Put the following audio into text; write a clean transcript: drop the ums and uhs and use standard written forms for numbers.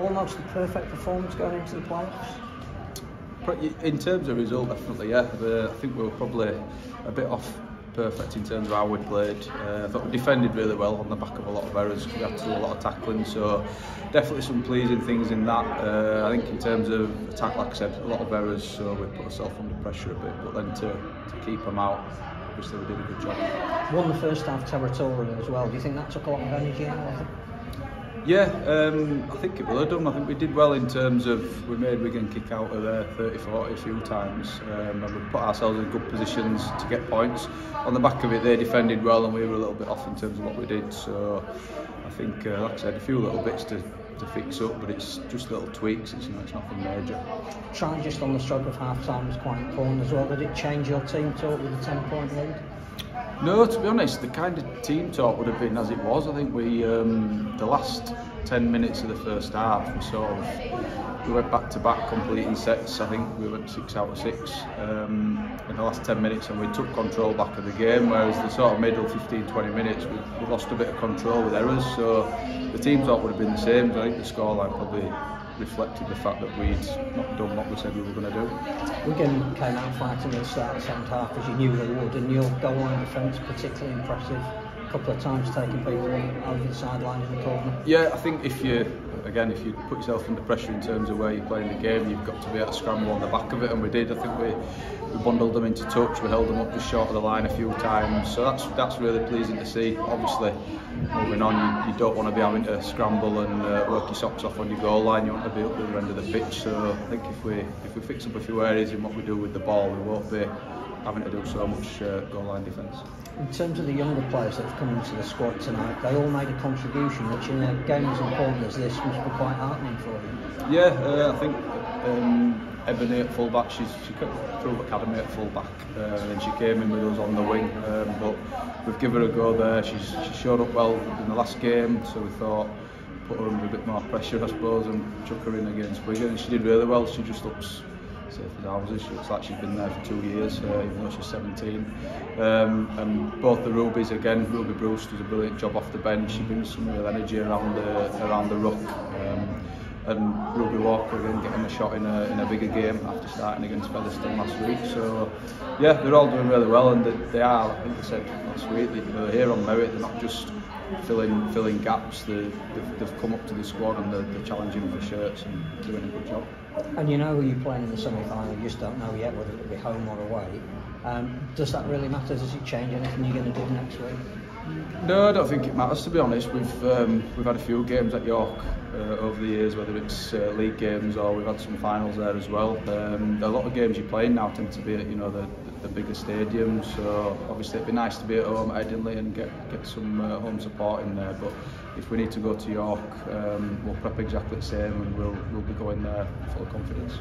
almost the perfect performance going into the playoffs? In terms of result, definitely, yeah. I think we were probably a bit off perfect in terms of how we played. I thought we defended really well on the back of a lot of errors. We had to do a lot of tackling, so definitely some pleasing things in that. I think in terms of attack, like I said, a lot of errors, so we put ourselves under pressure a bit, but then to keep them out, obviously we did a good job. Won the first half territorially as well. Do you think that took a lot of energy out of it? Yeah, I think it will have done. I think we did well in terms of we made Wigan kick out of there 30-40 a few times, and we put ourselves in good positions to get points. On the back of it, they defended well, and we were a little bit off in terms of what we did. So I think, like I said, a few little bits to fix up, but it's just little tweaks. It's nothing major. Trying just on the stroke of half time was quite important as well. Did it change your team talk with a 10-point lead? No, to be honest, the kind of team talk would have been as it was. I think we, the last 10 minutes of the first half, we went back to back completing sets. I think we went 6 out of 6 in the last 10 minutes, and we took control back of the game. Whereas the sort of middle 15-20 minutes, we lost a bit of control with errors. So the team talk would have been the same. I think the scoreline probably reflected the fact that we'd not done what we said we were going to do. Wigan came out fighting at the start of the second half, as you knew they would, and your goal line defence particularly impressive. A couple of times taking people over the sideline in the corner. Yeah, I think if you put yourself under pressure in terms of where you're playing the game, you've got to be able to scramble on the back of it, and we did. I think we bundled them into touch, we held them up just short of the line a few times, so that's really pleasing to see. Obviously, moving on, you don't want to be having to scramble and work your socks off on your goal line. You want to be up the other end of the pitch. So I think if we fix up a few areas in what we do with the ball, we won't be having to do so much goal line defence. In terms of the younger players that have come into the squad tonight, they all made a contribution, which in a game as important as this must be quite heartening for you. Yeah, I think Ebony at fullback, she's through academy at fullback, and she came in with us on the wing, but we've given her a go there. She's showed up well in the last game, so we thought put her under a bit more pressure, I suppose, and chuck her in against Wigan, and she did really well. She just looks safe as houses. She looks like she's been there for 2 years, even though she's 17. And both the Rubies, again, Ruby Bruce does a brilliant job off the bench. She brings some real energy around the ruck. And Ruby Walker again getting a shot in a bigger game after starting against Featherstone last week. So yeah, they're all doing really well, and they are, I think I said last week, they're here on merit. They're not just filling gaps. They've come up to the squad, and they're challenging for shirts and doing a good job. And you know who you're playing in the semi-final, you just don't know yet whether it'll be home or away. Does that really matter? Does it change anything you're going to do next week? No, I don't think it matters, to be honest. We've had a few games at York over the years, whether it's league games or we've had some finals there as well. A lot of games you're playing now tend to be at the bigger stadiums, so obviously it'd be nice to be at home at Headingley and get some home support in there. But if we need to go to York, we'll prep exactly the same, and we'll be going there full of confidence.